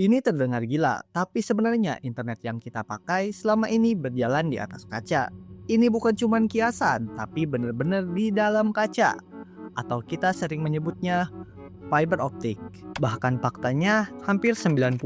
Ini terdengar gila, tapi sebenarnya internet yang kita pakai selama ini berjalan di atas kaca. Ini bukan cuma kiasan, tapi benar-benar di dalam kaca. Atau kita sering menyebutnya fiber optik. Bahkan faktanya hampir 95%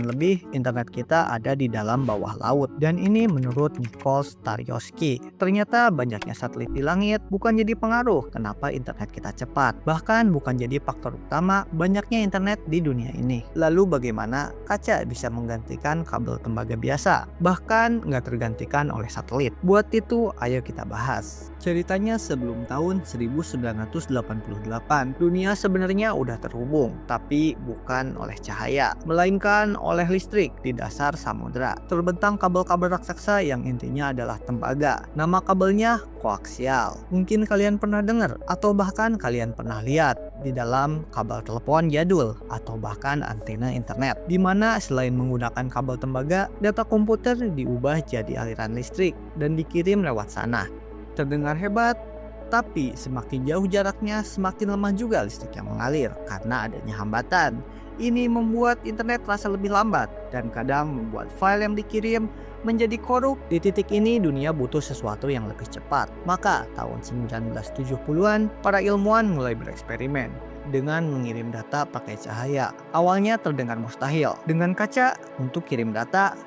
lebih internet kita ada di dalam bawah laut. Dan ini menurut Nicole Starioski. Ternyata banyaknya satelit di langit bukan jadi pengaruh kenapa internet kita cepat. Bahkan bukan jadi faktor utama banyaknya internet di dunia ini. Lalu bagaimana kaca bisa menggantikan kabel tembaga biasa? Bahkan nggak tergantikan oleh satelit. Buat itu ayo kita bahas. Ceritanya sebelum tahun 1988, dunia sebenarnya udah terhubung, tapi bukan oleh cahaya, melainkan oleh listrik di dasar samudra. Terbentang kabel-kabel raksasa yang intinya adalah tembaga. Nama kabelnya koaksial. Mungkin kalian pernah dengar atau bahkan kalian pernah lihat di dalam kabel telepon jadul atau bahkan antena internet, di mana selain menggunakan kabel tembaga, data komputer diubah jadi aliran listrik dan dikirim lewat sana. Terdengar hebat, tapi semakin jauh jaraknya semakin lemah juga listrik yang mengalir karena adanya hambatan. Ini membuat internet terasa lebih lambat dan kadang membuat file yang dikirim menjadi korup. Di titik ini dunia butuh sesuatu yang lebih cepat. Maka tahun 1970-an para ilmuwan mulai bereksperimen dengan mengirim data pakai cahaya. Awalnya terdengar mustahil. Dengan kaca untuk kirim data,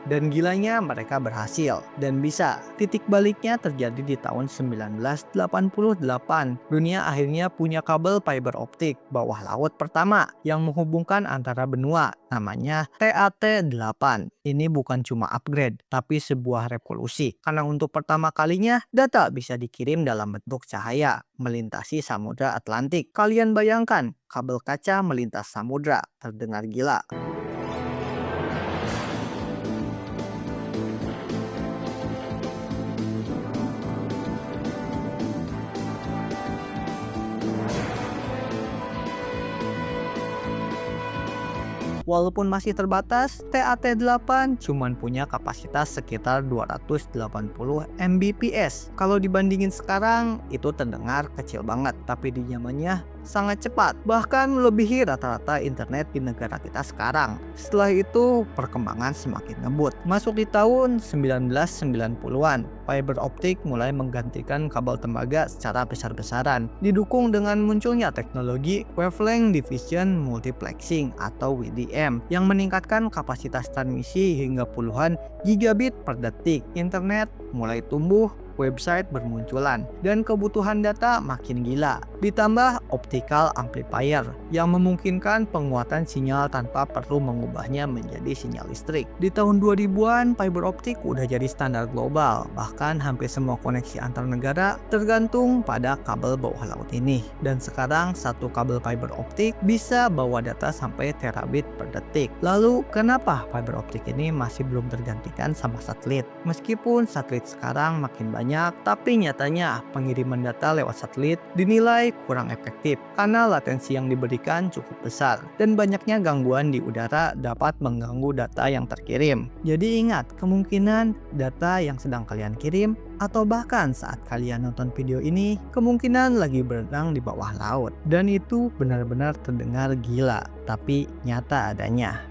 dan gilanya mereka berhasil dan bisa. Titik baliknya terjadi di tahun 1988. Dunia akhirnya punya kabel fiber optik bawah laut pertama yang menghubungkan antara benua, namanya TAT-8. Ini bukan cuma upgrade, tapi sebuah revolusi. Karena untuk pertama kalinya data bisa dikirim dalam bentuk cahaya melintasi Samudra Atlantik. Kalian bayangkan, kabel kaca melintas samudra, terdengar gila. Walaupun masih terbatas, TAT-8 cuman punya kapasitas sekitar 280 Mbps. Kalau dibandingin sekarang, itu terdengar kecil banget, tapi di zamannya sangat cepat, bahkan melebihi rata-rata internet di negara kita sekarang. Setelah itu, perkembangan semakin ngebut. Masuk di tahun 1990-an, fiber optik mulai menggantikan kabel tembaga secara besar-besaran, didukung dengan munculnya teknologi wavelength division multiplexing atau WDM yang meningkatkan kapasitas transmisi hingga puluhan gigabit per detik. Internet mulai tumbuh, website bermunculan, dan kebutuhan data makin gila. Ditambah optical amplifier yang memungkinkan penguatan sinyal tanpa perlu mengubahnya menjadi sinyal listrik. Di tahun 2000-an, fiber optik udah jadi standar global. Bahkan hampir semua koneksi antar negara tergantung pada kabel bawah laut ini. Dan sekarang satu kabel fiber optik bisa bawa data sampai terabit per detik. Lalu kenapa fiber optik ini masih belum tergantikan sama satelit? Meskipun satelit sekarang makin banyak, tapi nyatanya pengiriman data lewat satelit dinilai kurang efektif karena latensi yang diberikan cukup besar dan banyaknya gangguan di udara dapat mengganggu data yang terkirim. Jadi ingat, kemungkinan data yang sedang kalian kirim atau bahkan saat kalian nonton video ini kemungkinan lagi berenang di bawah laut, dan itu benar-benar terdengar gila tapi nyata adanya.